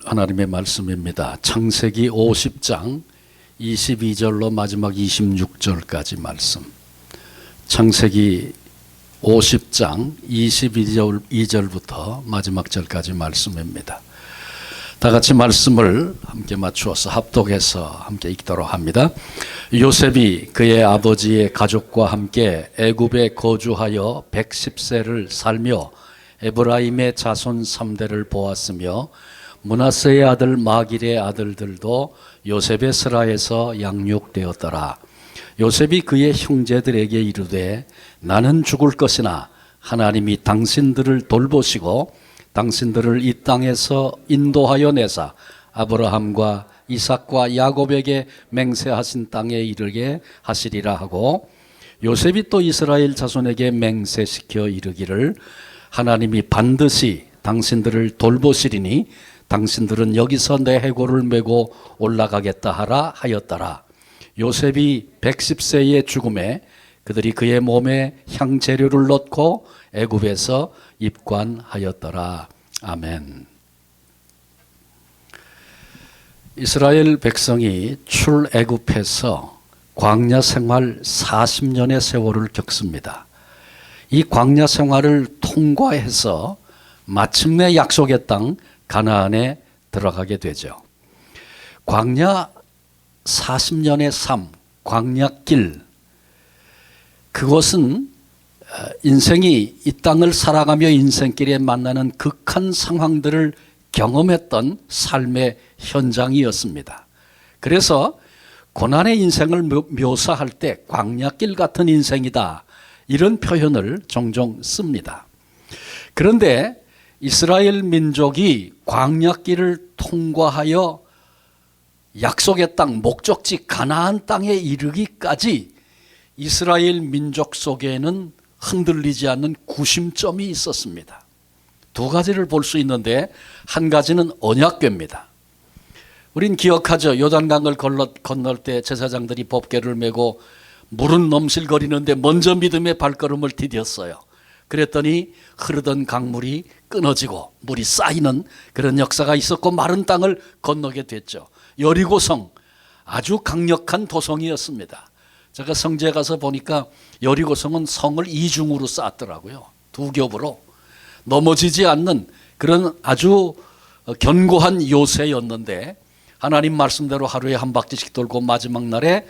하나님의 말씀입니다. 창세기 50장 22절로 마지막 26절까지 말씀. 창세기 50장 22절부터 마지막 절까지 말씀입니다. 다 같이 말씀을 함께 맞추어서 합독해서 함께 읽도록 합니다. 요셉이 그의 아버지의 가족과 함께 애굽에 거주하여 110세를 살며 에브라임의 자손 3대를 보았으며 므낫세의 아들 마길의 아들들도 요셉의 스라에서 양육되었더라. 요셉이 그의 형제들에게 이르되 나는 죽을 것이나 하나님이 당신들을 돌보시고 당신들을 이 땅에서 인도하여 내사 아브라함과 이삭과 야곱에게 맹세하신 땅에 이르게 하시리라 하고, 요셉이 또 이스라엘 자손에게 맹세시켜 이르기를 하나님이 반드시 당신들을 돌보시리니 당신들은 여기서 내 해골을 메고 올라가겠다 하라 하였더라. 요셉이 110세의 죽음에 그들이 그의 몸에 향재료를 넣고 애굽에서 입관하였더라. 아멘. 이스라엘 백성이 출애굽해서 광야 생활 40년의 세월을 겪습니다. 이 광야 생활을 통과해서 마침내 약속의 땅 가나안에 들어가게 되죠. 광야 40년의 삶, 광야길, 그것은 인생이 이 땅을 살아가며 인생길에 만나는 극한 상황들을 경험했던 삶의 현장이었습니다. 그래서 고난의 인생을 묘사할 때 광야길 같은 인생이다, 이런 표현을 종종 씁니다. 그런데 이스라엘 민족이 광야길을 통과하여 약속의 땅, 목적지 가나안 땅에 이르기까지 이스라엘 민족 속에는 흔들리지 않는 구심점이 있었습니다. 두 가지를 볼 수 있는데, 한 가지는 언약궤입니다. 우린 기억하죠. 요단강을 건널 때 제사장들이 법궤를 메고 물은 넘실거리는데 먼저 믿음의 발걸음을 디뎠어요. 그랬더니 흐르던 강물이 끊어지고 물이 쌓이는 그런 역사가 있었고 마른 땅을 건너게 됐죠. 여리고성, 아주 강력한 도성이었습니다. 제가 성지에 가서 보니까 여리고성은 성을 이중으로 쌓았더라고요. 두 겹으로 넘어지지 않는 그런 아주 견고한 요새였는데, 하나님 말씀대로 하루에 한 바퀴씩 돌고 마지막 날에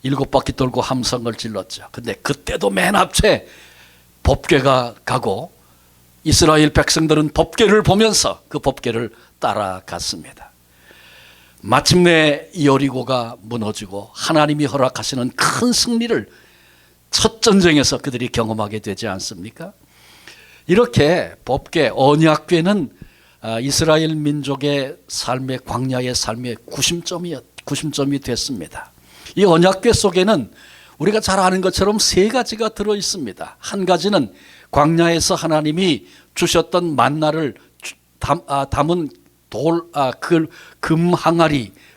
7바퀴 돌고 함성을 질렀죠. 근데 그때도 맨 앞에 법궤가 가고 이스라엘 백성들은 법궤를 보면서 그 법궤를 따라갔습니다. 마침내 여리고가 무너지고 하나님이 허락하시는 큰 승리를 첫 전쟁에서 그들이 경험하게 되지 않습니까? 이렇게 법궤, 언약궤는 이스라엘 민족의 삶의, 광야의 삶의 구심점이 됐습니다. 이 언약궤 속에는 우리가 잘 아는 것처럼 세 가지가 들어 있습니다. 한 가지는 광야에서 하나님이 주셨던 만나를 담은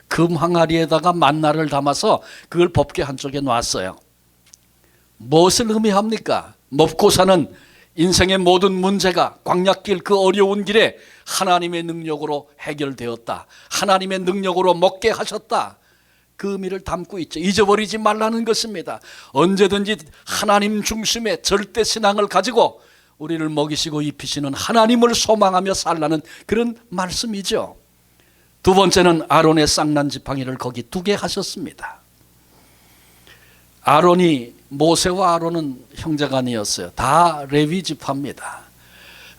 금항아리에다가 만나를 담아서 그걸 법궤 한쪽에 놨어요. 무엇을 의미합니까? 먹고 사는 인생의 모든 문제가 광야길, 그 어려운 길에 하나님의 능력으로 해결되었다, 하나님의 능력으로 먹게 하셨다, 그 의미를 담고 있죠. 잊어버리지 말라는 것입니다. 언제든지 하나님 중심의 절대 신앙을 가지고 우리를 먹이시고 입히시는 하나님을 소망하며 살라는 그런 말씀이죠. 두 번째는 아론의 쌍난 지팡이를 거기 두게 하셨습니다. 모세와 아론은 형제간이었어요. 다 레위 지파입니다.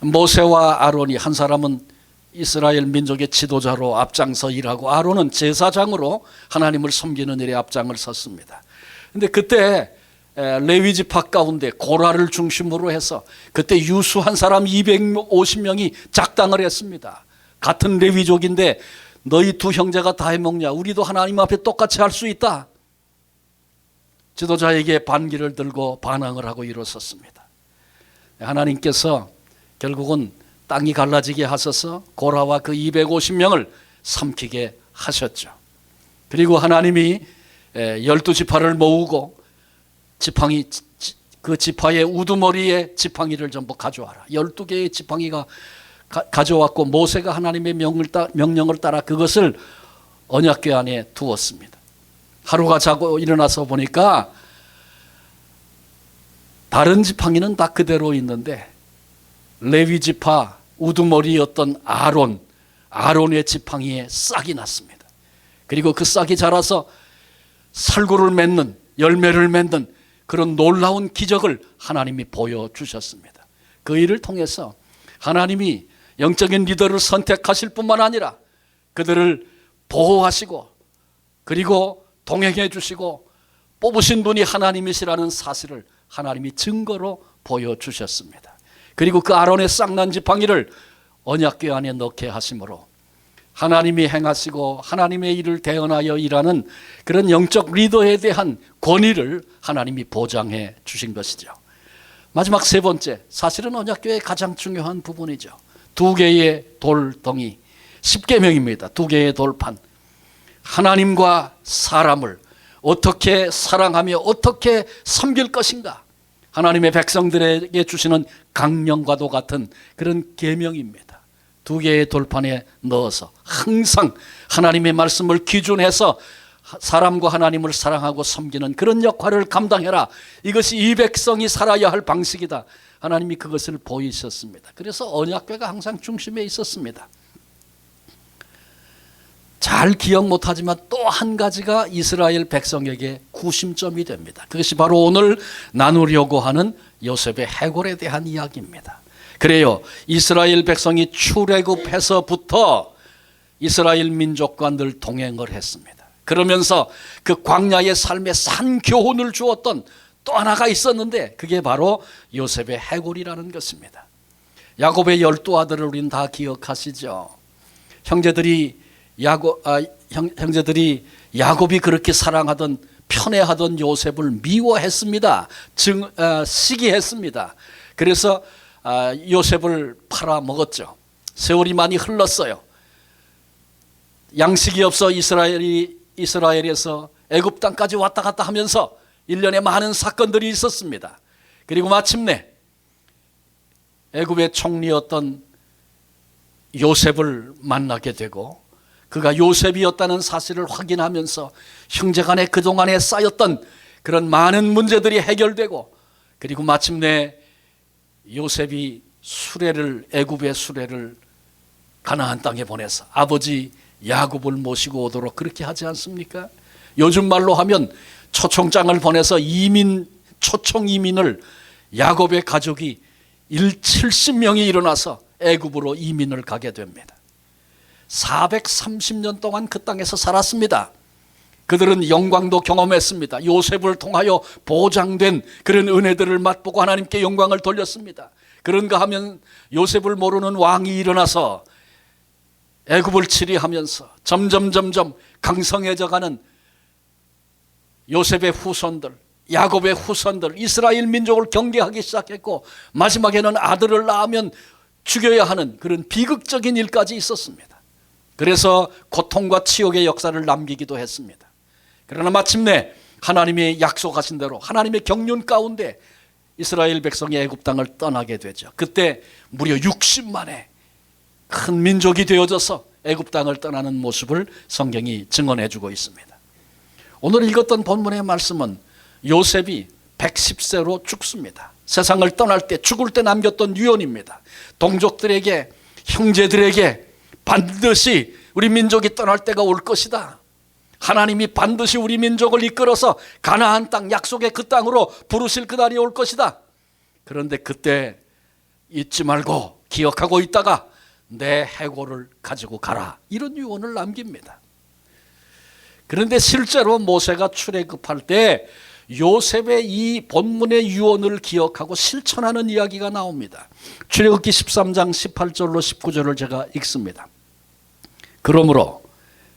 모세와 아론이, 한 사람은 이스라엘 민족의 지도자로 앞장서 일하고 아론은 제사장으로 하나님을 섬기는 일에 앞장을 섰습니다. 그런데 그때 레위 지파 가운데 고라를 중심으로 해서 그때 유수한 사람 250명이 작당을 했습니다. 같은 레위족인데 너희 두 형제가 다 해먹냐? 우리도 하나님 앞에 똑같이 할 수 있다. 지도자에게 반기를 들고 반항을 하고 일어섰습니다. 하나님께서 결국은 땅이 갈라지게 하셔서 고라와 그 250명을 삼키게 하셨죠. 그리고 하나님이 12지파를 모으고 그 지파의 우두머리에 지팡이를 전부 가져와라. 12개의 지팡이가 가져왔고 모세가 하나님의 명령을 따라 그것을 언약궤 안에 두었습니다. 하루가 자고 일어나서 보니까 다른 지팡이는 다 그대로 있는데 레위 지파 우두머리였던 아론의 지팡이에 싹이 났습니다. 그리고 그 싹이 자라서 살구를 맺는, 열매를 맺는 그런 놀라운 기적을 하나님이 보여주셨습니다. 그 일을 통해서 하나님이 영적인 리더를 선택하실 뿐만 아니라 그들을 보호하시고 그리고 동행해 주시고 뽑으신 분이 하나님이시라는 사실을 하나님이 증거로 보여주셨습니다. 그리고 그 아론의 싹난 지팡이를 언약궤 안에 넣게 하심으로 하나님이 행하시고 하나님의 일을 대언하여 일하는 그런 영적 리더에 대한 권위를 하나님이 보장해 주신 것이죠. 마지막 세 번째, 사실은 언약궤의 가장 중요한 부분이죠. 두 개의 돌덩이, 십계명입니다. 두 개의 돌판. 하나님과 사람을 어떻게 사랑하며 어떻게 섬길 것인가, 하나님의 백성들에게 주시는 강령과도 같은 그런 계명입니다. 두 개의 돌판에 넣어서 항상 하나님의 말씀을 기준해서 사람과 하나님을 사랑하고 섬기는 그런 역할을 감당해라. 이것이 이 백성이 살아야 할 방식이다. 하나님이 그것을 보이셨습니다. 그래서 언약궤가 항상 중심에 있었습니다. 잘 기억 못하지만 또 한 가지가 이스라엘 백성에게 구심점이 됩니다. 그것이 바로 오늘 나누려고 하는 요셉의 해골에 대한 이야기입니다. 그래요, 이스라엘 백성이 출애굽해서부터 이스라엘 민족과 늘 동행을 했습니다. 그러면서 그 광야의 삶에 산 교훈을 주었던 또 하나가 있었는데 그게 바로 요셉의 해골이라는 것입니다. 야곱의 12아들을 우린 다 기억하시죠. 형제들이 야곱이 그렇게 사랑하던 편애하던 요셉을 미워했습니다. 시기했습니다. 그래서 요셉을 팔아먹었죠. 세월이 많이 흘렀어요. 양식이 없어 이스라엘에서 애굽 땅까지 왔다 갔다 하면서 1년에 많은 사건들이 있었습니다. 그리고 마침내 애굽의 총리였던 요셉을 만나게 되고 그가 요셉이었다는 사실을 확인하면서 형제간에 그동안에 쌓였던 그런 많은 문제들이 해결되고 그리고 마침내 요셉이 애굽의 수레를 가나안 땅에 보내서 아버지 야곱을 모시고 오도록 그렇게 하지 않습니까? 요즘 말로 하면 초청장을 보내서 초청 이민을 야곱의 가족이 70명이 일어나서 애굽으로 이민을 가게 됩니다. 430년 동안 그 땅에서 살았습니다. 그들은 영광도 경험했습니다. 요셉을 통하여 보장된 그런 은혜들을 맛보고 하나님께 영광을 돌렸습니다. 그런가 하면 요셉을 모르는 왕이 일어나서 애굽을 치리하면서 점점 강성해져가는 요셉의 후손들, 야곱의 후손들, 이스라엘 민족을 경계하기 시작했고 마지막에는 아들을 낳으면 죽여야 하는 그런 비극적인 일까지 있었습니다. 그래서 고통과 치욕의 역사를 남기기도 했습니다. 그러나 마침내 하나님이 약속하신 대로 하나님의 경륜 가운데 이스라엘 백성이 애굽 땅을 떠나게 되죠. 그때 무려 60만의 큰 민족이 되어져서 애굽 땅을 떠나는 모습을 성경이 증언해 주고 있습니다. 오늘 읽었던 본문의 말씀은 요셉이 110세로 죽습니다. 세상을 떠날 때, 죽을 때 남겼던 유언입니다. 동족들에게, 형제들에게 반드시 우리 민족이 떠날 때가 올 것이다. 하나님이 반드시 우리 민족을 이끌어서 가나안 땅, 약속의 그 땅으로 부르실 그날이 올 것이다. 그런데 그때 잊지 말고 기억하고 있다가 내 해골을 가지고 가라, 이런 유언을 남깁니다. 그런데 실제로 모세가 출애굽할 때 요셉의 이 본문의 유언을 기억하고 실천하는 이야기가 나옵니다. 출애굽기 13장 18절로 19절을 제가 읽습니다. 그러므로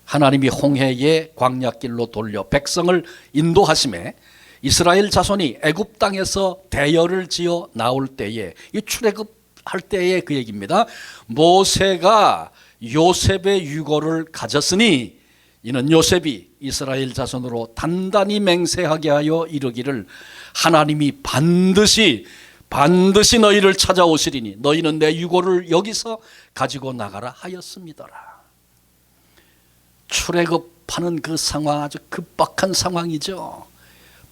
하나님이 홍해의 광야길로 돌려 백성을 인도하심에 이스라엘 자손이 애굽 땅에서 대열을 지어 나올 때에, 이 출애굽할 때의 그 얘기입니다. 모세가 요셉의 유고를 가졌으니 이는 요셉이 이스라엘 자손으로 단단히 맹세하게 하여 이르기를 하나님이 반드시 반드시 너희를 찾아오시리니 너희는 내 유고를 여기서 가지고 나가라 하였습니다라. 출애굽하는 그 상황 아주 급박한 상황이죠.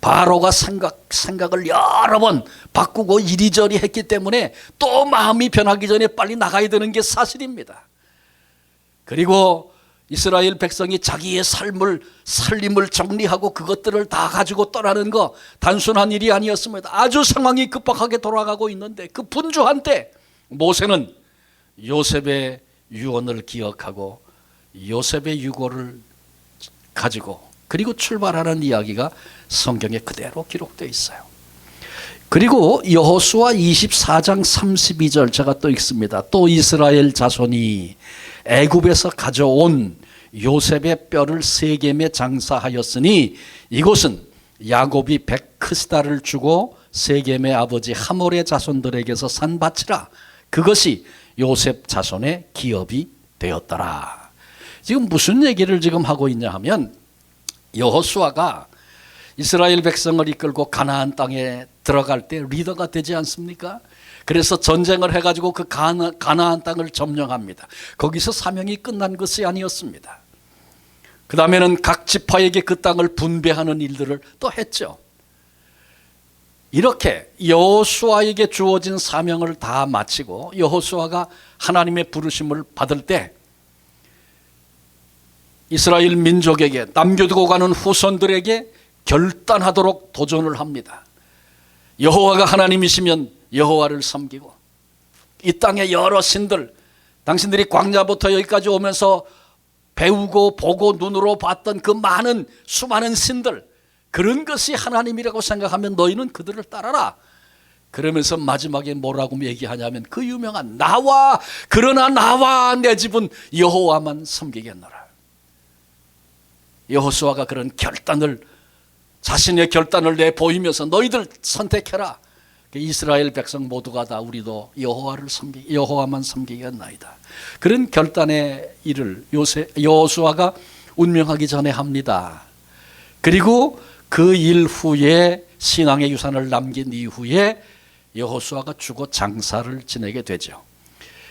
바로가 생각을 여러 번 바꾸고 이리저리 했기 때문에 또 마음이 변하기 전에 빨리 나가야 되는 게 사실입니다. 그리고 이스라엘 백성이 자기의 살림을 정리하고 그것들을 다 가지고 떠나는 거 단순한 일이 아니었습니다. 아주 상황이 급박하게 돌아가고 있는데 그 분주한 때 모세는 요셉의 유언을 기억하고 요셉의 유고를 가지고 그리고 출발하는 이야기가 성경에 그대로 기록되어 있어요. 그리고 여호수아 24장 32절 제가 또 읽습니다. 또 이스라엘 자손이 애굽에서 가져온 요셉의 뼈를 세겜에 장사하였으니 이곳은 야곱이 백크스다를 주고 세겜의 아버지 하몰의 자손들에게서 산 밭이라. 그것이 요셉 자손의 기업이 되었더라. 지금 무슨 얘기를 지금 하고 있냐 하면 여호수아가 이스라엘 백성을 이끌고 가나안 땅에 들어갈 때 리더가 되지 않습니까? 그래서 전쟁을 해가지고 그 가나안 땅을 점령합니다. 거기서 사명이 끝난 것이 아니었습니다. 그 다음에는 각 지파에게 그 땅을 분배하는 일들을 또 했죠. 이렇게 여호수아에게 주어진 사명을 다 마치고 여호수아가 하나님의 부르심을 받을 때 이스라엘 민족에게 남겨두고 가는 후손들에게 결단하도록 도전을 합니다. 여호와가 하나님이시면 여호와를 섬기고 이 땅의 여러 신들, 당신들이 광야부터 여기까지 오면서 배우고 보고 눈으로 봤던 그 수많은 신들, 그런 것이 하나님이라고 생각하면 너희는 그들을 따라라. 그러면서 마지막에 뭐라고 얘기하냐면 그 유명한 그러나 나와 내 집은 여호와만 섬기겠노라. 여호수아가 그런 자신의 결단을 내보이면서 너희들 선택해라. 이스라엘 백성 모두가 다 우리도 여호와만 섬기겠나이다. 그런 결단의 일을 여호수아가 운명하기 전에 합니다. 그리고 그 일 후에 신앙의 유산을 남긴 이후에 여호수아가 죽어 장사를 지내게 되죠.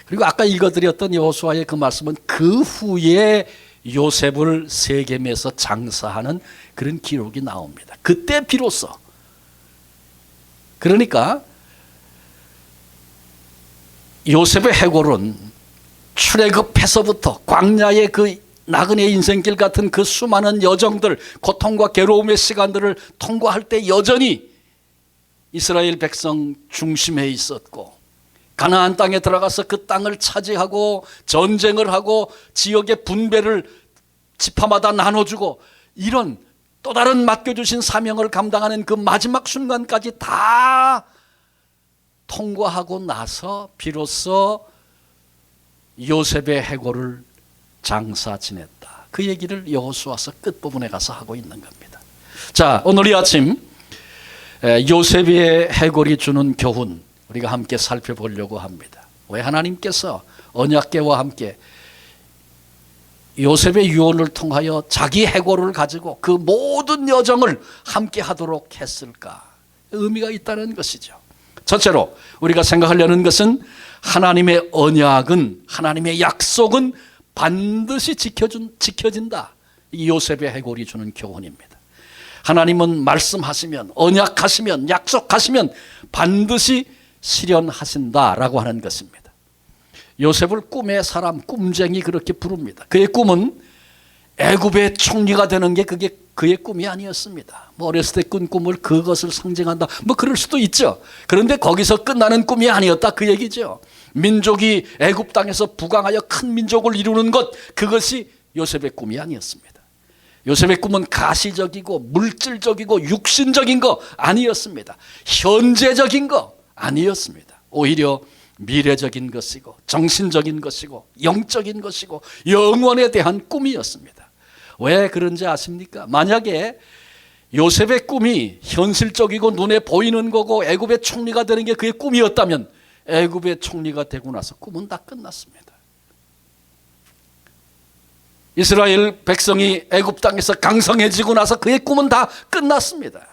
그리고 아까 읽어드렸던 여호수아의 그 말씀은 그 후에 요셉을 세겜에서 장사하는 그런 기록이 나옵니다. 그때 비로소, 그러니까 요셉의 해골은 출애굽해서부터 광야의 그 나그네 인생길 같은 그 수많은 여정들, 고통과 괴로움의 시간들을 통과할 때 여전히 이스라엘 백성 중심에 있었고, 가나안 땅에 들어가서 그 땅을 차지하고 전쟁을 하고 지역의 분배를 지파마다 나눠주고 이런 또 다른 맡겨주신 사명을 감당하는 그 마지막 순간까지 다 통과하고 나서 비로소 요셉의 해골을 장사 지냈다. 그 얘기를 여호수아서 끝부분에 가서 하고 있는 겁니다. 자, 오늘 이 아침 요셉의 해골이 주는 교훈 우리가 함께 살펴보려고 합니다. 왜 하나님께서 언약궤와 함께 요셉의 유언을 통하여 자기 해골을 가지고 그 모든 여정을 함께 하도록 했을까? 의미가 있다는 것이죠. 첫째로 우리가 생각하려는 것은 하나님의 언약은, 하나님의 약속은 반드시 지켜진다. 이 요셉의 해골이 주는 교훈입니다. 하나님은 말씀하시면, 언약하시면, 약속하시면 반드시 실현하신다라고 하는 것입니다. 요셉을 꿈의 사람, 꿈쟁이 그렇게 부릅니다. 그의 꿈은 애굽의 총리가 되는 게 그게 그의 꿈이 아니었습니다. 어렸을 때 꾼 꿈을 그것을 상징한다, 그럴 수도 있죠. 그런데 거기서 끝나는 꿈이 아니었다, 그 얘기죠. 민족이 애굽 땅에서 부강하여 큰 민족을 이루는 것, 그것이 요셉의 꿈이 아니었습니다. 요셉의 꿈은 가시적이고 물질적이고 육신적인 거 아니었습니다. 현재적인 거 아니었습니다. 오히려 미래적인 것이고 정신적인 것이고 영적인 것이고 영원에 대한 꿈이었습니다. 왜 그런지 아십니까? 만약에 요셉의 꿈이 현실적이고 눈에 보이는 거고 애굽의 총리가 되는 게 그의 꿈이었다면 애굽의 총리가 되고 나서 꿈은 다 끝났습니다. 이스라엘 백성이 애굽 땅에서 강성해지고 나서 그의 꿈은 다 끝났습니다.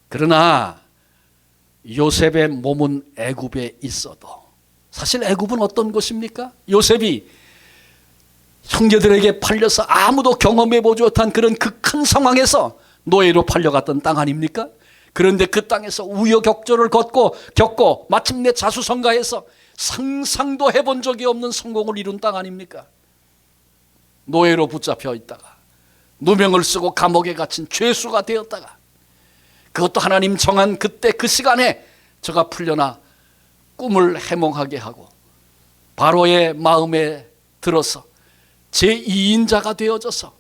그러나 요셉의 몸은 애굽에 있어도 사실 애굽은 어떤 곳입니까? 요셉이 형제들에게 팔려서 아무도 경험해보지 못한 그런 극한 상황에서 노예로 팔려갔던 땅 아닙니까? 그런데 그 땅에서 우여곡절을 겪고 마침내 자수성가해서 상상도 해본 적이 없는 성공을 이룬 땅 아닙니까? 노예로 붙잡혀 있다가 누명을 쓰고 감옥에 갇힌 죄수가 되었다가 그것도 하나님 정한 그때 그 시간에 저가 풀려나 꿈을 해몽하게 하고 바로의 마음에 들어서 제2인자가 되어져서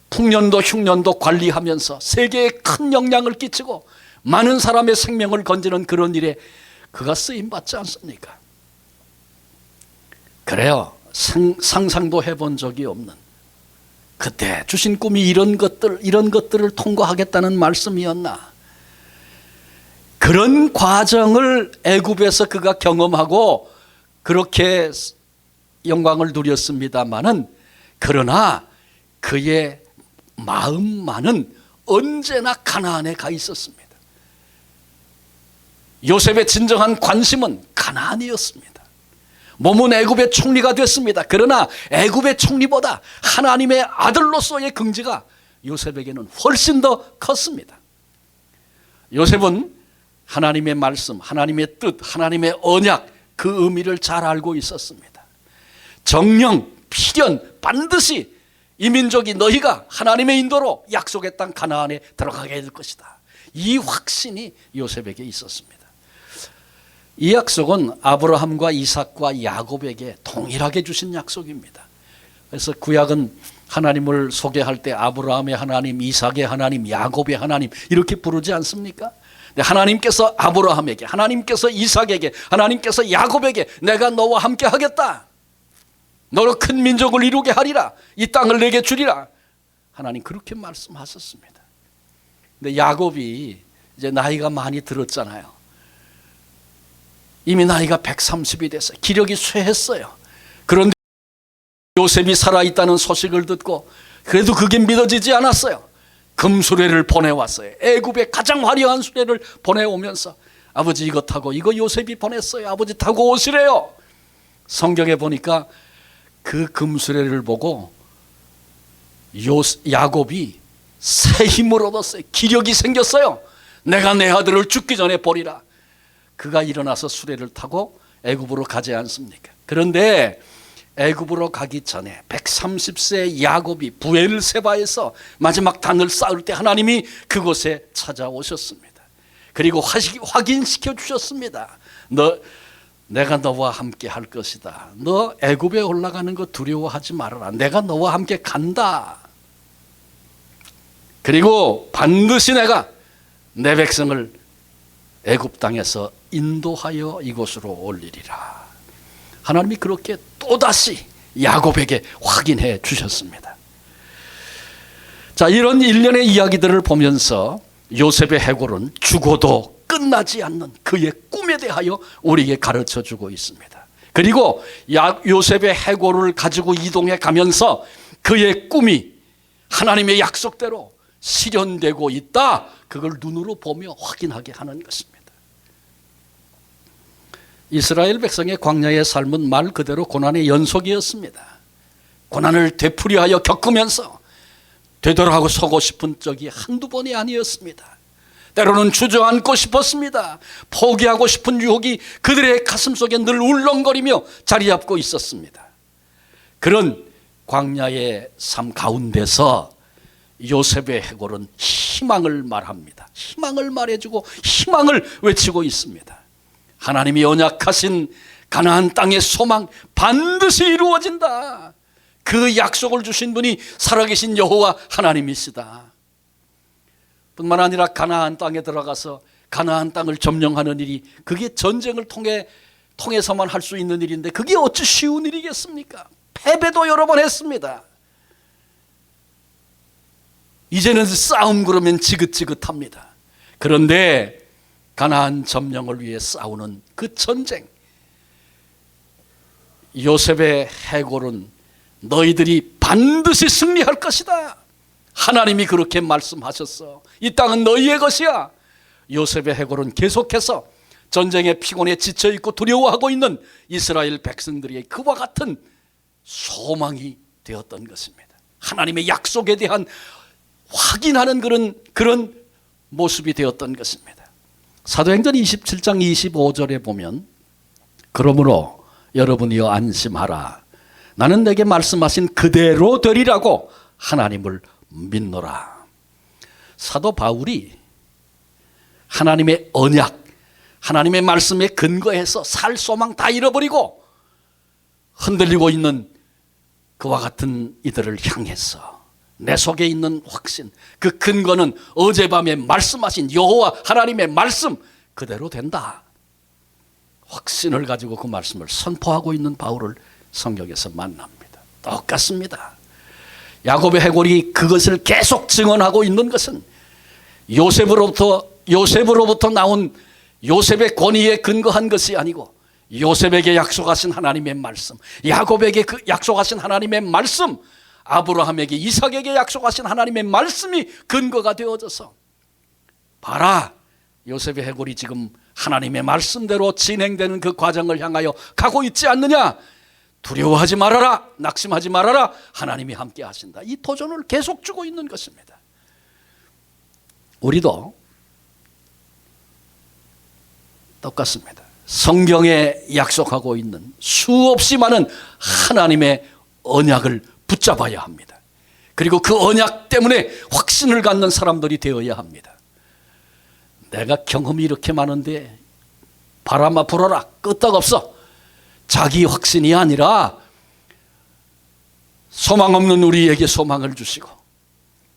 풍년도 흉년도 관리하면서 세계에 큰 영향을 끼치고 많은 사람의 생명을 건지는 그런 일에 그가 쓰임받지 않습니까? 그래요. 상상도 해본 적이 없는 그때 주신 꿈이 이런 것들을 통과하겠다는 말씀이었나? 그런 과정을 애굽에서 그가 경험하고 그렇게 영광을 누렸습니다마는 그러나 그의 마음만은 언제나 가나안에 가 있었습니다. 요셉의 진정한 관심은 가나안이었습니다. 몸은 애굽의 총리가 됐습니다. 그러나 애굽의 총리보다 하나님의 아들로서의 긍지가 요셉에게는 훨씬 더 컸습니다. 요셉은 하나님의 말씀, 하나님의 뜻, 하나님의 언약 그 의미를 잘 알고 있었습니다. 정령, 필연 반드시 이 민족이 너희가 하나님의 인도로 약속의 땅 가나안에 들어가게 될 것이다. 이 확신이 요셉에게 있었습니다. 이 약속은 아브라함과 이삭과 야곱에게 동일하게 주신 약속입니다. 그래서 구약은 하나님을 소개할 때 아브라함의 하나님, 이삭의 하나님, 야곱의 하나님 이렇게 부르지 않습니까? 하나님께서 아브라함에게, 하나님께서 이삭에게, 하나님께서 야곱에게 내가 너와 함께 하겠다. 너로 큰 민족을 이루게 하리라. 이 땅을 내게 주리라. 하나님 그렇게 말씀하셨습니다. 근데 야곱이 이제 나이가 많이 들었잖아요. 이미 나이가 130이 됐어요. 기력이 쇠했어요. 그런데 요셉이 살아있다는 소식을 듣고 그래도 그게 믿어지지 않았어요. 금수레를 보내왔어요. 애굽의 가장 화려한 수레를 보내오면서 아버지 이거 타고, 이거 요셉이 보냈어요. 아버지 타고 오시래요. 성경에 보니까 그 금수레를 보고 야곱이 새 힘을 얻었어요. 기력이 생겼어요. 내가 내 아들을 죽기 전에 보리라. 그가 일어나서 수레를 타고 애굽으로 가지 않습니까? 그런데 애굽으로 가기 전에 130세 야곱이 부엘세바에서 마지막 단을 쌓을 때 하나님이 그곳에 찾아오셨습니다. 그리고 확인시켜 주셨습니다. 내가 너와 함께 할 것이다. 너 애굽에 올라가는 거 두려워하지 말아라. 내가 너와 함께 간다. 그리고 반드시 내가 내 백성을 애굽 땅에서 인도하여 이곳으로 올리리라. 하나님이 그렇게 또다시 야곱에게 확인해 주셨습니다. 자, 이런 일련의 이야기들을 보면서 요셉의 해골은 죽어도 끝나지 않는 그의 꿈에 대하여 우리에게 가르쳐 주고 있습니다. 그리고 요셉의 해골을 가지고 이동해 가면서 그의 꿈이 하나님의 약속대로 실현되고 있다. 그걸 눈으로 보며 확인하게 하는 것입니다. 이스라엘 백성의 광야의 삶은 말 그대로 고난의 연속이었습니다. 고난을 되풀이하여 겪으면서 되돌아가고 서고 싶은 적이 한두 번이 아니었습니다. 때로는 주저앉고 싶었습니다. 포기하고 싶은 유혹이 그들의 가슴속에 늘 울렁거리며 자리 잡고 있었습니다. 그런 광야의 삶 가운데서 요셉의 해골은 희망을 말합니다. 희망을 말해주고 희망을 외치고 있습니다. 하나님이 언약하신 가나안 땅의 소망 반드시 이루어진다. 그 약속을 주신 분이 살아계신 여호와 하나님이시다. 뿐만 아니라 가나안 땅에 들어가서 가나안 땅을 점령하는 일이 그게 전쟁을 통해서만 할 수 있는 일인데 그게 어찌 쉬운 일이겠습니까? 패배도 여러 번 했습니다. 이제는 싸움 그러면 지긋지긋합니다. 그런데 가나안 점령을 위해 싸우는 그 전쟁, 요셉의 해골은 너희들이 반드시 승리할 것이다. 하나님이 그렇게 말씀하셨어. 이 땅은 너희의 것이야. 요셉의 해골은 계속해서 전쟁의 피곤에 지쳐있고 두려워하고 있는 이스라엘 백성들의 그와 같은 소망이 되었던 것입니다. 하나님의 약속에 대한 확인하는 그런 모습이 되었던 것입니다. 사도행전 27장 25절에 보면 그러므로 여러분이여 안심하라. 나는 내게 말씀하신 그대로 되리라고 하나님을 믿노라. 사도 바울이 하나님의 언약, 하나님의 말씀에 근거해서 살 소망 다 잃어버리고 흔들리고 있는 그와 같은 이들을 향해서 내 속에 있는 확신, 그 근거는 어젯밤에 말씀하신 여호와 하나님의 말씀 그대로 된다. 확신을 가지고 그 말씀을 선포하고 있는 바울을 성경에서 만납니다. 똑같습니다. 야곱의 해골이 그것을 계속 증언하고 있는 것은 요셉으로부터 나온 요셉의 권위에 근거한 것이 아니고 요셉에게 약속하신 하나님의 말씀, 야곱에게 그 약속하신 하나님의 말씀, 아브라함에게 이삭에게 약속하신 하나님의 말씀이 근거가 되어져서 봐라, 요셉의 해골이 지금 하나님의 말씀대로 진행되는 그 과정을 향하여 가고 있지 않느냐. 두려워하지 말아라, 낙심하지 말아라, 하나님이 함께 하신다. 이 도전을 계속 주고 있는 것입니다. 우리도 똑같습니다. 성경에 약속하고 있는 수없이 많은 하나님의 언약을 붙잡아야 합니다. 그리고 그 언약 때문에 확신을 갖는 사람들이 되어야 합니다. 내가 경험이 이렇게 많은데 바람아 불어라, 끄떡없어. 자기 확신이 아니라 소망 없는 우리에게 소망을 주시고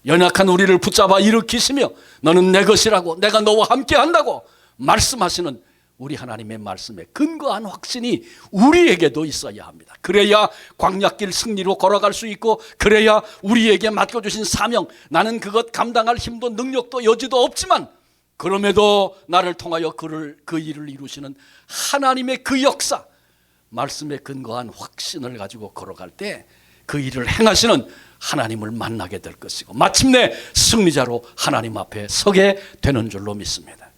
연약한 우리를 붙잡아 일으키시며 너는 내 것이라고, 내가 너와 함께 한다고 말씀하시는 우리 하나님의 말씀에 근거한 확신이 우리에게도 있어야 합니다. 그래야 광야길 승리로 걸어갈 수 있고, 그래야 우리에게 맡겨주신 사명, 나는 그것 감당할 힘도 능력도 여지도 없지만 그럼에도 나를 통하여 그 일을 이루시는 하나님의 그 역사, 말씀에 근거한 확신을 가지고 걸어갈 때 그 일을 행하시는 하나님을 만나게 될 것이고 마침내 승리자로 하나님 앞에 서게 되는 줄로 믿습니다.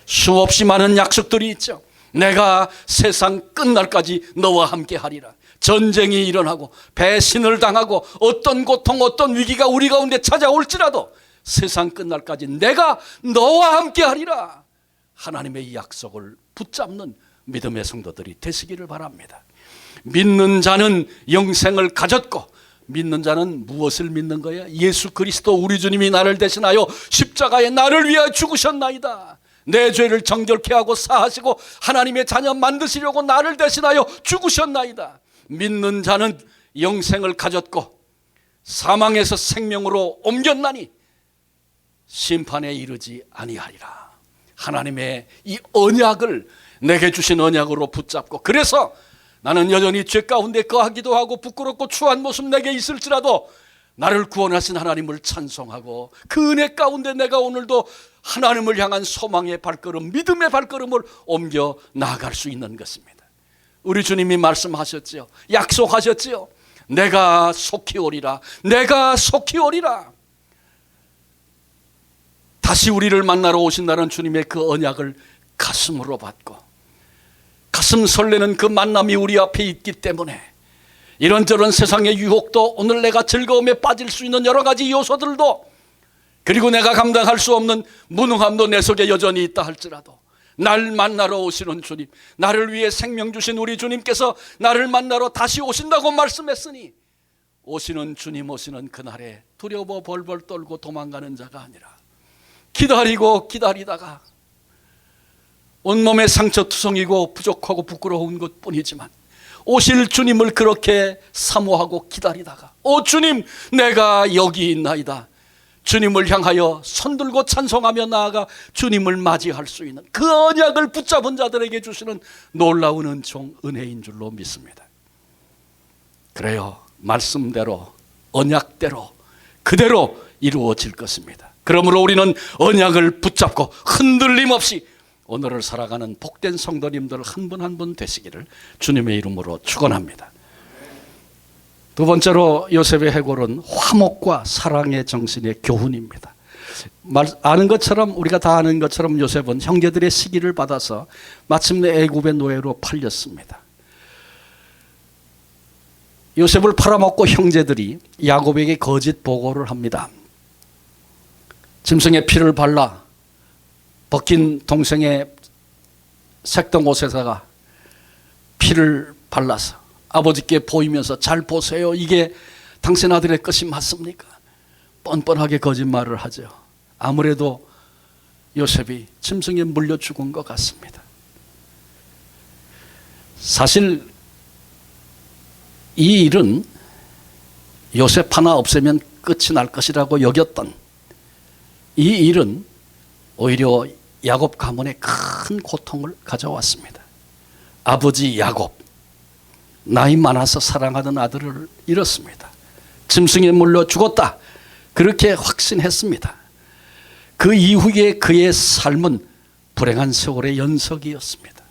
수없이 많은 약속들이 있죠. 내가 세상 끝날까지 너와 함께 하리라. 전쟁이 일어나고 배신을 당하고 어떤 고통, 어떤 위기가 우리 가운데 찾아올지라도 세상 끝날까지 내가 너와 함께 하리라. 하나님의 이 약속을 붙잡는 믿음의 성도들이 되시기를 바랍니다. 믿는 자는 영생을 가졌고, 믿는 자는 무엇을 믿는 거야? 예수 그리스도 우리 주님이 나를 대신하여 십자가에 나를 위하여 죽으셨나이다. 내 죄를 정결케 하고 사하시고 하나님의 자녀 만드시려고 나를 대신하여 죽으셨나이다. 믿는 자는 영생을 가졌고 사망에서 생명으로 옮겼나니 심판에 이르지 아니하리라. 하나님의 이 언약을 내게 주신 언약으로 붙잡고, 그래서 나는 여전히 죄 가운데 거하기도 하고 부끄럽고 추한 모습 내게 있을지라도 나를 구원하신 하나님을 찬송하고 그 은혜 가운데 내가 오늘도 하나님을 향한 소망의 발걸음, 믿음의 발걸음을 옮겨 나아갈 수 있는 것입니다. 우리 주님이 말씀하셨지요. 약속하셨지요. 내가 속히 오리라. 내가 속히 오리라. 다시 우리를 만나러 오신다는 주님의 그 언약을 가슴으로 받고 가슴 설레는 그 만남이 우리 앞에 있기 때문에 이런저런 세상의 유혹도, 오늘 내가 즐거움에 빠질 수 있는 여러 가지 요소들도, 그리고 내가 감당할 수 없는 무능함도 내 속에 여전히 있다 할지라도 날 만나러 오시는 주님, 나를 위해 생명 주신 우리 주님께서 나를 만나러 다시 오신다고 말씀했으니 오시는 주님 오시는 그날에 두려워 벌벌 떨고 도망가는 자가 아니라 기다리고 기다리다가 온몸에 상처투성이고 부족하고 부끄러운 것뿐이지만 오실 주님을 그렇게 사모하고 기다리다가 오 주님 내가 여기 있나이다. 주님을 향하여 손들고 찬송하며 나아가 주님을 맞이할 수 있는 그 언약을 붙잡은 자들에게 주시는 놀라운 은총, 은혜인 줄로 믿습니다. 그래요, 말씀대로 언약대로 그대로 이루어질 것입니다. 그러므로 우리는 언약을 붙잡고 흔들림 없이 오늘을 살아가는 복된 성도님들 한 분 한 분 되시기를 주님의 이름으로 축원합니다. 두 번째로 요셉의 해골은 화목과 사랑의 정신의 교훈입니다. 아는 것처럼, 우리가 다 아는 것처럼 요셉은 형제들의 시기를 받아서 마침내 애굽의 노예로 팔렸습니다. 요셉을 팔아먹고 형제들이 야곱에게 거짓 보고를 합니다. 짐승의 피를 발라 벗긴 동생의 색동 옷에다가 피를 발라서 아버지께 보이면서 잘 보세요. 이게 당신 아들의 것이 맞습니까? 뻔뻔하게 거짓말을 하죠. 아무래도 요셉이 짐승에 물려 죽은 것 같습니다. 사실 이 일은 요셉 하나 없애면 끝이 날 것이라고 여겼던 이 일은 오히려 야곱 가문에 큰 고통을 가져왔습니다. 아버지 야곱, 나이 많아서 사랑하던 아들을 잃었습니다. 짐승에 물려 죽었다, 그렇게 확신했습니다. 그 이후에 그의 삶은 불행한 세월의 연속이었습니다.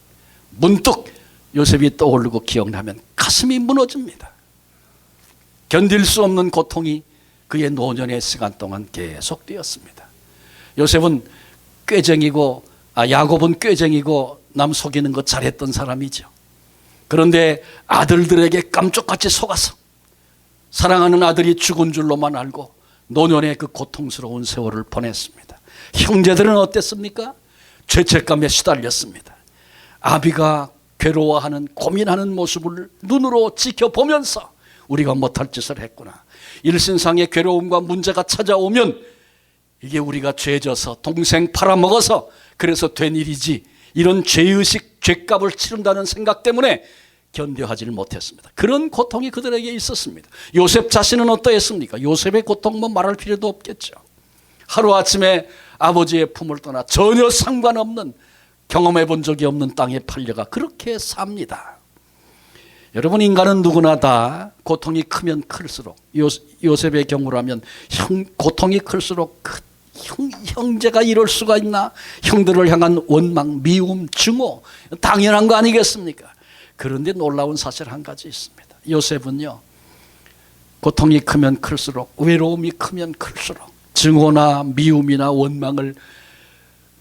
문득 요셉이 떠오르고 기억나면 가슴이 무너집니다. 견딜 수 없는 고통이 그의 노년의 시간 동안 계속되었습니다. 요셉은 야곱은 꾀쟁이고 남 속이는 거 잘했던 사람이죠. 그런데 아들들에게 깜짝같이 속아서 사랑하는 아들이 죽은 줄로만 알고 노년의 그 고통스러운 세월을 보냈습니다. 형제들은 어땠습니까? 죄책감에 시달렸습니다. 아비가 괴로워하는, 고민하는 모습을 눈으로 지켜보면서 우리가 못할 짓을 했구나, 일신상의 괴로움과 문제가 찾아오면 이게 우리가 죄져서 동생 팔아먹어서 그래서 된 일이지, 이런 죄의식, 죄값을 치른다는 생각 때문에 견뎌하지를 못했습니다. 그런 고통이 그들에게 있었습니다. 요셉 자신은 어떠했습니까? 요셉의 고통 말할 필요도 없겠죠. 하루아침에 아버지의 품을 떠나 전혀 상관없는, 경험해 본 적이 없는 땅에 팔려가 그렇게 삽니다. 여러분, 인간은 누구나 다 고통이 크면 클수록, 요셉의 경우라면 고통이 클수록 형제가 이럴 수가 있나, 형들을 향한 원망, 미움, 증오, 당연한 거 아니겠습니까? 그런데 놀라운 사실 한 가지 있습니다. 요셉은요, 고통이 크면 클수록, 외로움이 크면 클수록 증오나 미움이나 원망을,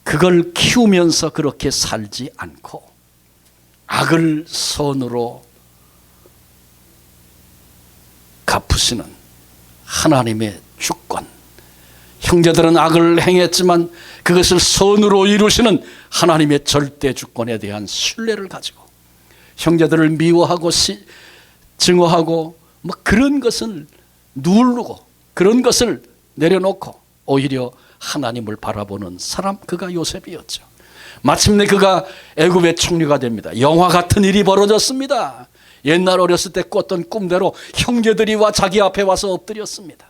그걸 키우면서 그렇게 살지 않고 악을 선으로 갚으시는 하나님의 주권, 형제들은 악을 행했지만 그것을 선으로 이루시는 하나님의 절대 주권에 대한 신뢰를 가지고 형제들을 미워하고 증오하고 그런 것을 누르고 그런 것을 내려놓고 오히려 하나님을 바라보는 사람, 그가 요셉이었죠. 마침내 그가 애굽의 총리가 됩니다. 영화 같은 일이 벌어졌습니다. 옛날 어렸을 때 꿨던 꿈대로 형제들이 자기 앞에 와서 엎드렸습니다.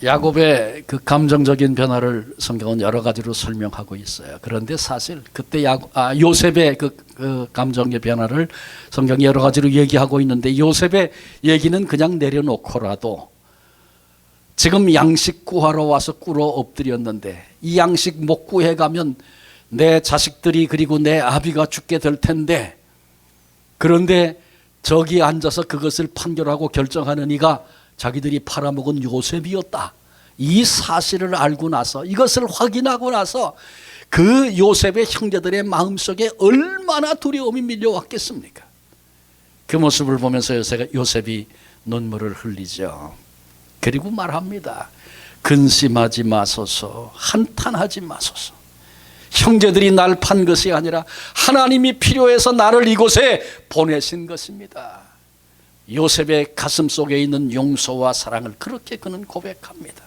야곱의 그 감정적인 변화를 성경은 여러 가지로 설명하고 있어요. 그런데 사실 그때 요셉의 그 감정의 변화를 성경이 여러 가지로 얘기하고 있는데, 요셉의 얘기는 그냥 내려놓고라도 지금 양식 구하러 와서 꿇어 엎드렸는데 이 양식 못 구해가면 내 자식들이 그리고 내 아비가 죽게 될 텐데, 그런데 저기 앉아서 그것을 판결하고 결정하는 이가 자기들이 팔아먹은 요셉이었다, 이 사실을 알고 나서, 이것을 확인하고 나서 그 요셉의 형제들의 마음속에 얼마나 두려움이 밀려왔겠습니까? 그 모습을 보면서 요셉이 눈물을 흘리죠. 그리고 말합니다. 근심하지 마소서, 한탄하지 마소서. 형제들이 날 판 것이 아니라 하나님이 필요해서 나를 이곳에 보내신 것입니다. 요셉의 가슴 속에 있는 용서와 사랑을 그렇게 그는 고백합니다.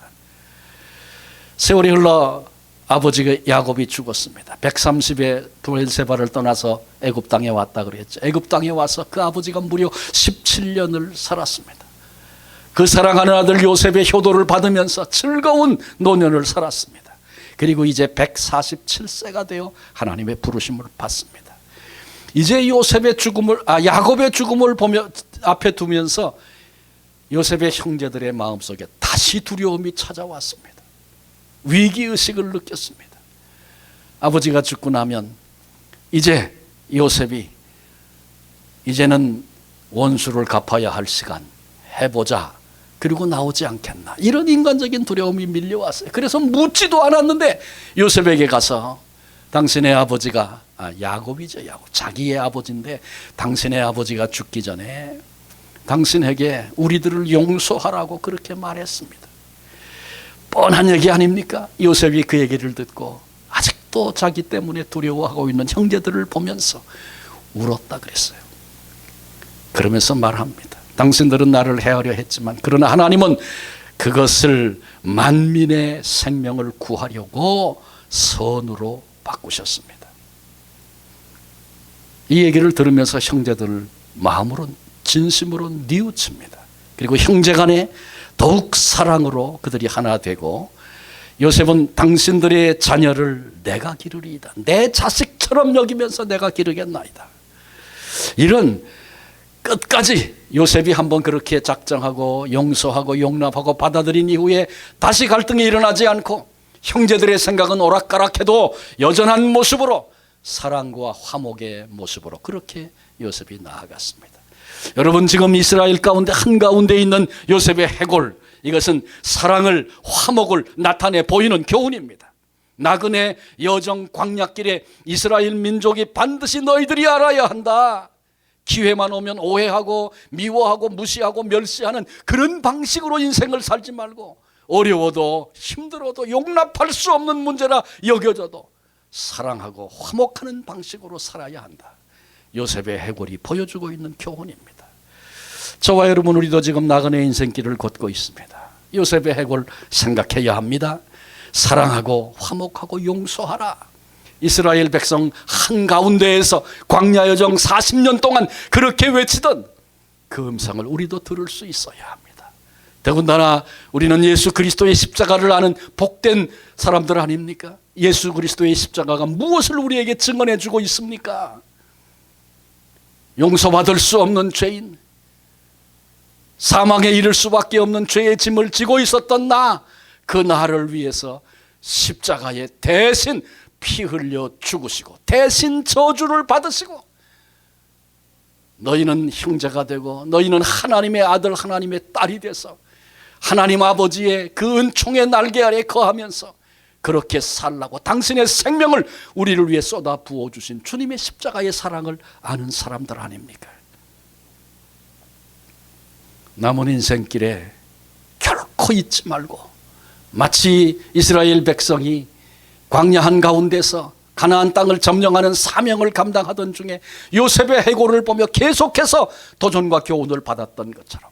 세월이 흘러 아버지가 야곱이 죽었습니다. 130에 브엘세바를 떠나서 애굽 땅에 왔다 그랬죠. 애굽 땅에 와서 그 아버지가 무려 17년을 살았습니다. 그 사랑하는 아들 요셉의 효도를 받으면서 즐거운 노년을 살았습니다. 그리고 이제 147세가 되어 하나님의 부르심을 받습니다. 이제 야곱의 죽음을 앞에 두면서 요셉의 형제들의 마음속에 다시 두려움이 찾아왔습니다. 위기의식을 느꼈습니다. 아버지가 죽고 나면 이제 요셉이 이제는 원수를 갚아야 할 시간, 해보자, 그리고 나오지 않겠나, 이런 인간적인 두려움이 밀려왔어요. 그래서 묻지도 않았는데 요셉에게 가서 당신의 아버지가, 야곱이죠, 야곱, 자기의 아버지인데 당신의 아버지가 죽기 전에 당신에게 우리들을 용서하라고 그렇게 말했습니다. 뻔한 얘기 아닙니까? 요셉이 그 얘기를 듣고 아직도 자기 때문에 두려워하고 있는 형제들을 보면서 울었다 그랬어요. 그러면서 말합니다. 당신들은 나를 해하려 했지만 그러나 하나님은 그것을 만민의 생명을 구하려고 선으로 바꾸셨습니다. 이 얘기를 들으면서 형제들 마음으로 진심으로 뉘우칩니다. 그리고 형제간에 더욱 사랑으로 그들이 하나 되고, 요셉은 당신들의 자녀를 내가 기르리이다, 내 자식처럼 여기면서 내가 기르겠나이다, 이런 끝까지 요셉이 한번 그렇게 작정하고 용서하고 용납하고 받아들인 이후에 다시 갈등이 일어나지 않고 형제들의 생각은 오락가락해도 여전한 모습으로 사랑과 화목의 모습으로 그렇게 요셉이 나아갔습니다. 여러분, 지금 이스라엘 가운데 한가운데 있는 요셉의 해골, 이것은 사랑을, 화목을 나타내 보이는 교훈입니다. 나그네 여정 광야길에 이스라엘 민족이 반드시 너희들이 알아야 한다, 기회만 오면 오해하고 미워하고 무시하고 멸시하는 그런 방식으로 인생을 살지 말고, 어려워도 힘들어도 용납할 수 없는 문제라 여겨져도 사랑하고 화목하는 방식으로 살아야 한다. 요셉의 해골이 보여주고 있는 교훈입니다. 저와 여러분, 우리도 지금 나그네 인생길을 걷고 있습니다. 요셉의 해골 생각해야 합니다. 사랑하고 화목하고 용서하라. 이스라엘 백성 한가운데에서 광야 여정 40년 동안 그렇게 외치던 그 음성을 우리도 들을 수 있어야 합니다. 더군다나 우리는 예수 그리스도의 십자가를 아는 복된 사람들 아닙니까? 예수 그리스도의 십자가가 무엇을 우리에게 증언해 주고 있습니까? 용서받을 수 없는 죄인, 사망에 이를 수밖에 없는 죄의 짐을 지고 있었던 그 나를 위해서 십자가에 대신 피 흘려 죽으시고 대신 저주를 받으시고, 너희는 형제가 되고 너희는 하나님의 아들 하나님의 딸이 돼서 하나님 아버지의 그 은총의 날개 아래 거하면서 그렇게 살라고 당신의 생명을 우리를 위해 쏟아 부어주신 주님의 십자가의 사랑을 아는 사람들 아닙니까? 남은 인생길에 결코 잊지 말고, 마치 이스라엘 백성이 광야 한가운데서 가나안 땅을 점령하는 사명을 감당하던 중에 요셉의 해골을 보며 계속해서 도전과 교훈을 받았던 것처럼,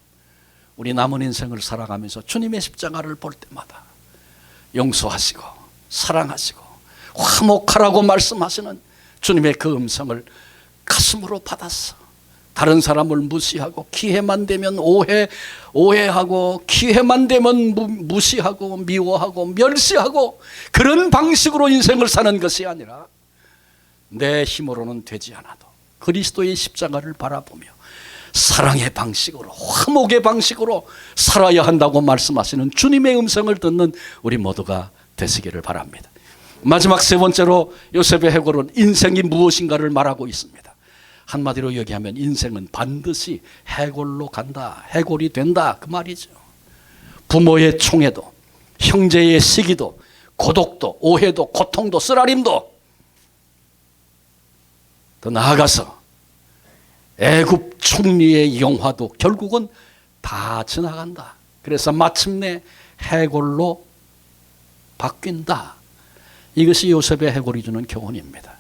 우리 남은 인생을 살아가면서 주님의 십자가를 볼 때마다 용서하시고 사랑하시고 화목하라고 말씀하시는 주님의 그 음성을 가슴으로 받았어. 다른 사람을 무시하고 기회만 되면 오해하고 기회만 되면 무시하고 미워하고 멸시하고 그런 방식으로 인생을 사는 것이 아니라, 내 힘으로는 되지 않아도 그리스도의 십자가를 바라보며 사랑의 방식으로 화목의 방식으로 살아야 한다고 말씀하시는 주님의 음성을 듣는 우리 모두가 되시기를 바랍니다. 마지막 세 번째로 요셉의 해골은 인생이 무엇인가를 말하고 있습니다. 한마디로 얘기하면 인생은 반드시 해골로 간다, 해골이 된다, 그 말이죠. 부모의 총애도, 형제의 시기도, 고독도, 오해도, 고통도, 쓰라림도, 더 나아가서 애굽 총리의 영화도 결국은 다 지나간다. 그래서 마침내 해골로 바뀐다. 이것이 요셉의 해골이 주는 교훈입니다.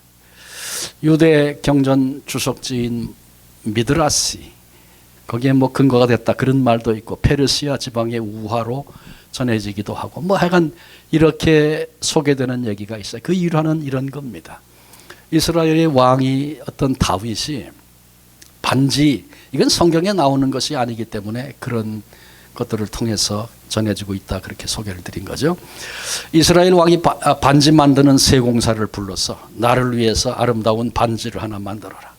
유대 경전 주석지인 미드라시, 거기에 근거가 됐다 그런 말도 있고, 페르시아 지방의 우화로 전해지기도 하고, 하여간 이렇게 소개되는 얘기가 있어요. 그 일화는 이런 겁니다. 이스라엘의 왕이 어떤 다윗이 반지, 이건 성경에 나오는 것이 아니기 때문에 그런 것들을 통해서 전해지고 있다, 그렇게 소개를 드린 거죠. 이스라엘 왕이 반지 만드는 세공사를 불러서 나를 위해서 아름다운 반지를 하나 만들어라.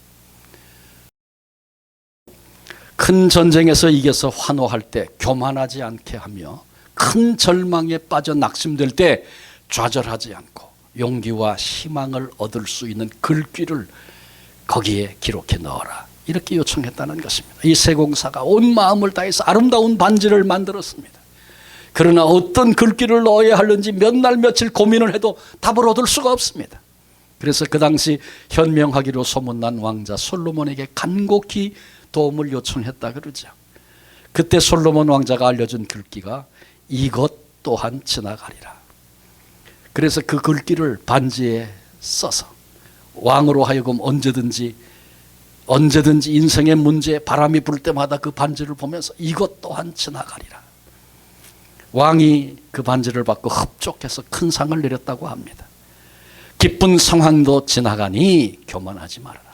큰 전쟁에서 이겨서 환호할 때 교만하지 않게 하며, 큰 절망에 빠져 낙심될 때 좌절하지 않고 용기와 희망을 얻을 수 있는 글귀를 거기에 기록해 넣어라. 이렇게 요청했다는 것입니다. 이 세공사가 온 마음을 다해서 아름다운 반지를 만들었습니다. 그러나 어떤 글귀를 넣어야 하는지 몇 날 며칠 고민을 해도 답을 얻을 수가 없습니다. 그래서 그 당시 현명하기로 소문난 왕자 솔로몬에게 간곡히 도움을 요청했다 그러죠. 그때 솔로몬 왕자가 알려준 글귀가 이것 또한 지나가리라. 그래서 그 글귀를 반지에 써서 왕으로 하여금 언제든지 인생의 문제에 바람이 불 때마다 그 반지를 보면서 이것 또한 지나가리라. 왕이 그 반지를 받고 흡족해서 큰 상을 내렸다고 합니다. 기쁜 상황도 지나가니 교만하지 말아라.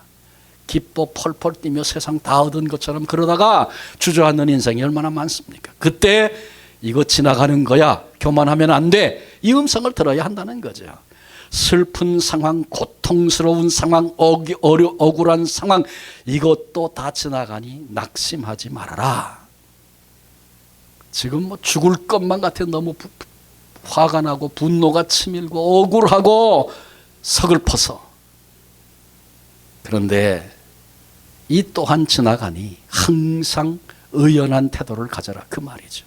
기뻐 펄펄 뛰며 세상 다 얻은 것처럼 그러다가 주저앉는 인생이 얼마나 많습니까? 그때 이거 지나가는 거야, 교만하면 안 돼, 이 음성을 들어야 한다는 거죠. 슬픈 상황, 고통스러운 상황, 억울한 상황, 이것도 다 지나가니 낙심하지 말아라. 지금 뭐 죽을 것만 같아. 너무 화가 나고 분노가 치밀고 억울하고 서글퍼서. 그런데 이 또한 지나가니 항상 의연한 태도를 가져라, 그 말이죠.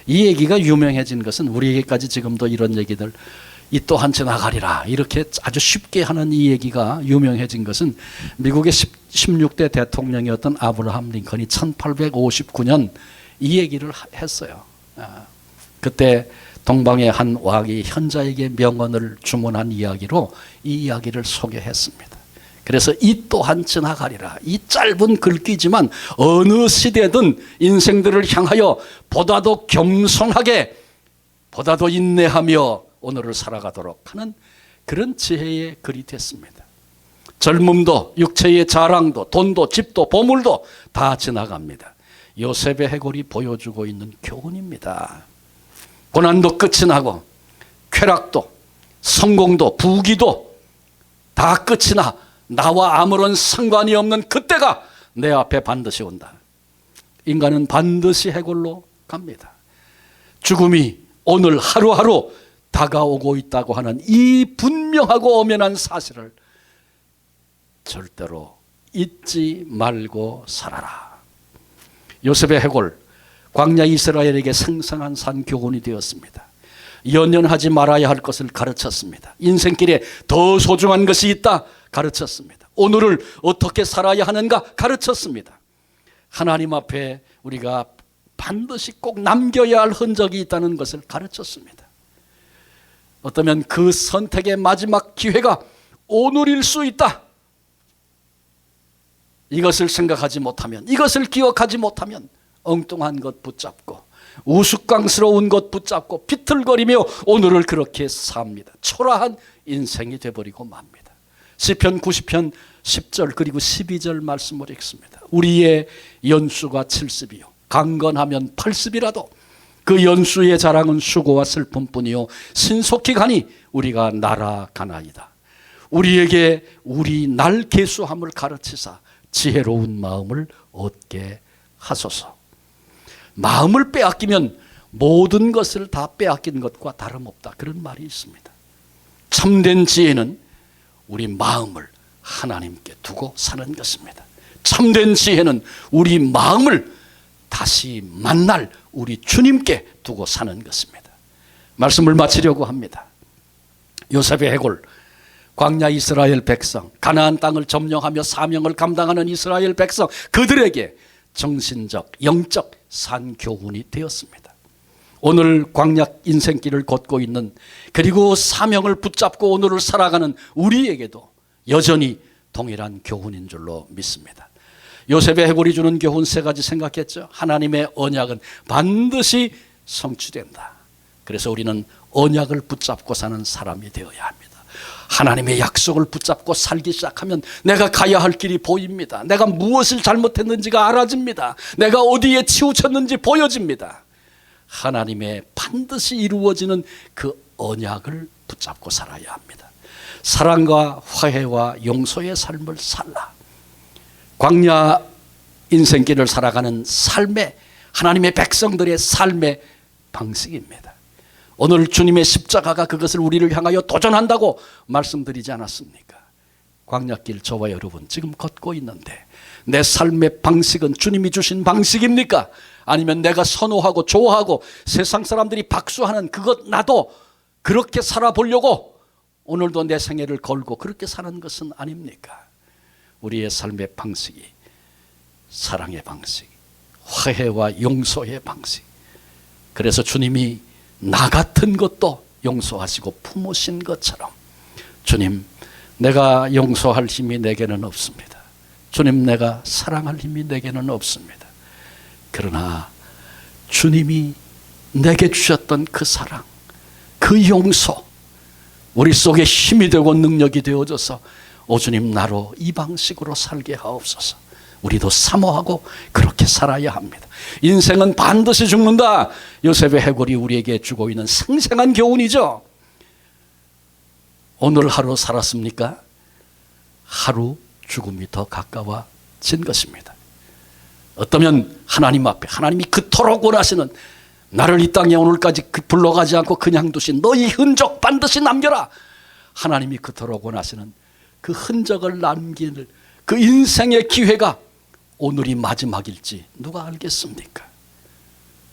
이 얘기가 유명해진 것은 우리에게까지 지금도 이런 얘기들, 이 또한 지나가리라 이렇게 아주 쉽게 하는 이 얘기가 유명해진 것은 미국의 16대 대통령이었던 아브라함 링컨이 1859년 이 얘기를 했어요. 그때 동방의 한 왕이 현자에게 명언을 주문한 이야기로 이 이야기를 소개했습니다. 그래서 이 또한 지나가리라. 이 짧은 글귀지만 어느 시대든 인생들을 향하여 보다도 겸손하게, 보다도 인내하며 오늘을 살아가도록 하는 그런 지혜의 글이 됐습니다. 젊음도, 육체의 자랑도, 돈도, 집도, 보물도 다 지나갑니다. 요셉의 해골이 보여주고 있는 교훈입니다. 고난도 끝이 나고 쾌락도, 성공도, 부귀도 다 끝이 나 나와 아무런 상관이 없는 그때가 내 앞에 반드시 온다. 인간은 반드시 해골로 갑니다. 죽음이 오늘 하루하루 다가오고 있다고 하는 이 분명하고 엄연한 사실을 절대로 잊지 말고 살아라. 요셉의 해골, 광야 이스라엘에게 생생한 산 교훈이 되었습니다. 연연하지 말아야 할 것을 가르쳤습니다. 인생길에 더 소중한 것이 있다 가르쳤습니다. 오늘을 어떻게 살아야 하는가 가르쳤습니다. 하나님 앞에 우리가 반드시 꼭 남겨야 할 흔적이 있다는 것을 가르쳤습니다. 어쩌면 그 선택의 마지막 기회가 오늘일 수 있다. 이것을 생각하지 못하면, 이것을 기억하지 못하면 엉뚱한 것 붙잡고 우스꽝스러운 것 붙잡고 비틀거리며 오늘을 그렇게 삽니다. 초라한 인생이 되어버리고 맙니다. 시편 90편 10절 그리고 12절 말씀을 읽습니다. 우리의 연수가 70이요 강건하면 80이라도 그 연수의 자랑은 수고와 슬픔뿐이요 신속히 가니 우리가 날아가나이다. 우리에게 우리 날 계수함을 가르치사 지혜로운 마음을 얻게 하소서. 마음을 빼앗기면 모든 것을 다 빼앗긴 것과 다름없다, 그런 말이 있습니다. 참된 지혜는 우리 마음을 하나님께 두고 사는 것입니다. 참된 지혜는 우리 마음을 다시 만날 우리 주님께 두고 사는 것입니다. 말씀을 마치려고 합니다. 요셉의 해골, 광야 이스라엘 백성, 가나안 땅을 점령하며 사명을 감당하는 이스라엘 백성, 그들에게 정신적, 영적 산교훈이 되었습니다. 오늘 광야 인생길을 걷고 있는, 그리고 사명을 붙잡고 오늘을 살아가는 우리에게도 여전히 동일한 교훈인 줄로 믿습니다. 요셉의 해골이 주는 교훈 세 가지 생각했죠. 하나님의 언약은 반드시 성취된다. 그래서 우리는 언약을 붙잡고 사는 사람이 되어야 합니다. 하나님의 약속을 붙잡고 살기 시작하면 내가 가야 할 길이 보입니다. 내가 무엇을 잘못했는지가 알아집니다. 내가 어디에 치우쳤는지 보여집니다. 하나님의 반드시 이루어지는 그 언약을 붙잡고 살아야 합니다. 사랑과 화해와 용서의 삶을 살라. 광야 인생길을 살아가는 삶의, 하나님의 백성들의 삶의 방식입니다. 오늘 주님의 십자가가 그것을 우리를 향하여 도전한다고 말씀드리지 않았습니까? 광야길 저와 여러분 지금 걷고 있는데 내 삶의 방식은 주님이 주신 방식입니까? 아니면 내가 선호하고 좋아하고 세상 사람들이 박수하는 그것 나도 그렇게 살아보려고 오늘도 내 생애를 걸고 그렇게 사는 것은 아닙니까? 우리의 삶의 방식이 사랑의 방식, 화해와 용서의 방식. 그래서 주님이 나 같은 것도 용서하시고 품으신 것처럼 주님, 내가 용서할 힘이 내게는 없습니다. 주님, 내가 사랑할 힘이 내게는 없습니다. 그러나 주님이 내게 주셨던 그 사랑, 그 용서, 우리 속에 힘이 되고 능력이 되어져서 오 주님, 나로 이 방식으로 살게 하옵소서. 우리도 사모하고 그렇게 살아야 합니다. 인생은 반드시 죽는다. 요셉의 해골이 우리에게 주고 있는 생생한 교훈이죠. 오늘 하루 살았습니까? 하루 죽음이 더 가까워진 것입니다. 어떠면 하나님 앞에 하나님이 그토록 원하시는 나를 이 땅에 오늘까지 불러가지 않고 그냥 두신 너희 흔적 반드시 남겨라. 하나님이 그토록 원하시는 그 흔적을 남길 그 인생의 기회가 오늘이 마지막일지 누가 알겠습니까?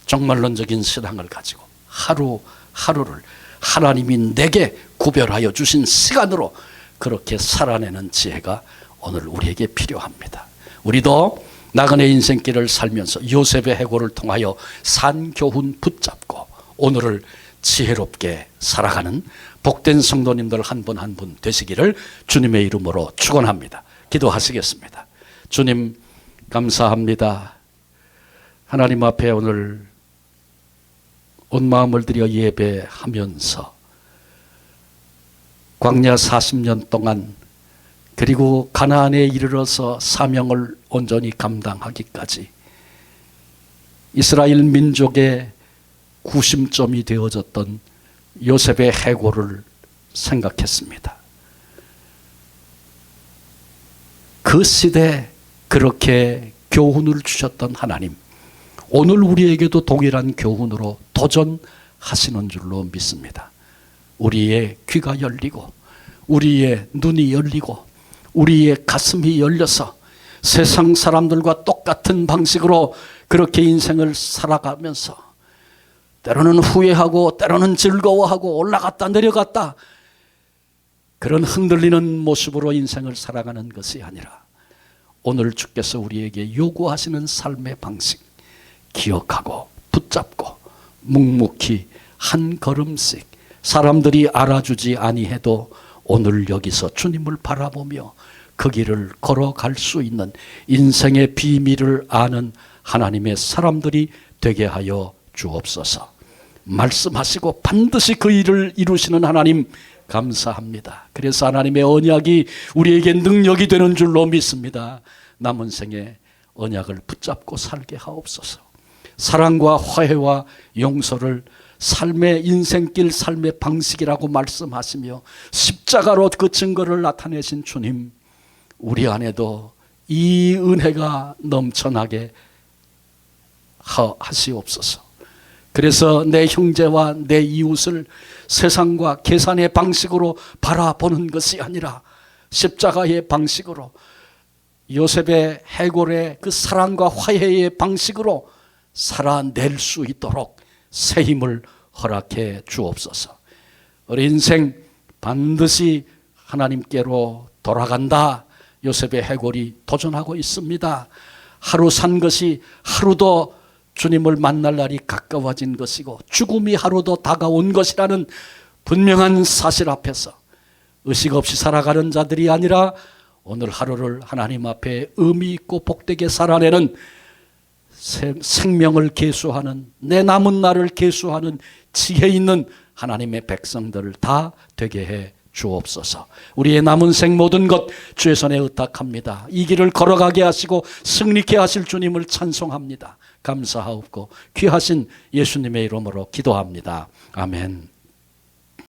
정말론적인 신앙을 가지고 하루하루를 하나님이 내게 구별하여 주신 시간으로 그렇게 살아내는 지혜가 오늘 우리에게 필요합니다. 우리도 나그네 인생길을 살면서 요셉의 해골을 통하여 산 교훈 붙잡고 오늘을 지혜롭게 살아가는 복된 성도님들 한 분 한 분 되시기를 주님의 이름으로 축원합니다. 기도하시겠습니다. 주님, 감사합니다. 하나님 앞에 오늘 온 마음을 들여 예배하면서 광야 40년 동안 그리고 가나안에 이르러서 사명을 온전히 감당하기까지 이스라엘 민족의 구심점이 되어졌던 요셉의 해골을 생각했습니다. 그 시대에 그렇게 교훈을 주셨던 하나님, 오늘 우리에게도 동일한 교훈으로 도전하시는 줄로 믿습니다. 우리의 귀가 열리고 우리의 눈이 열리고 우리의 가슴이 열려서 세상 사람들과 똑같은 방식으로 그렇게 인생을 살아가면서 때로는 후회하고 때로는 즐거워하고 올라갔다 내려갔다 그런 흔들리는 모습으로 인생을 살아가는 것이 아니라 오늘 주께서 우리에게 요구하시는 삶의 방식 기억하고 붙잡고 묵묵히 한 걸음씩 사람들이 알아주지 아니해도 오늘 여기서 주님을 바라보며 그 길을 걸어갈 수 있는 인생의 비밀을 아는 하나님의 사람들이 되게 하여 주옵소서. 말씀하시고 반드시 그 일을 이루시는 하나님 감사합니다. 그래서 하나님의 언약이 우리에게 능력이 되는 줄로 믿습니다. 남은 생에 언약을 붙잡고 살게 하옵소서. 사랑과 화해와 용서를 삶의 인생길 삶의 방식이라고 말씀하시며 십자가로 그 증거를 나타내신 주님, 우리 안에도 이 은혜가 넘쳐나게 하시옵소서. 그래서 내 형제와 내 이웃을 세상과 계산의 방식으로 바라보는 것이 아니라 십자가의 방식으로 요셉의 해골의 그 사랑과 화해의 방식으로 살아낼 수 있도록 새 힘을 허락해 주옵소서. 우리 인생 반드시 하나님께로 돌아간다. 요셉의 해골이 도전하고 있습니다. 하루 산 것이 하루도 주님을 만날 날이 가까워진 것이고 죽음이 하루도 다가온 것이라는 분명한 사실 앞에서 의식 없이 살아가는 자들이 아니라 오늘 하루를 하나님 앞에 의미 있고 복되게 살아내는 생명을 계수하는 내 남은 날을 계수하는 지혜 있는 하나님의 백성들을 다 되게 해 주옵소서. 우리의 남은 생 모든 것 주의 손에 의탁합니다. 이 길을 걸어가게 하시고 승리케 하실 주님을 찬송합니다. 감사하옵고 귀하신 예수님의 이름으로 기도합니다. 아멘.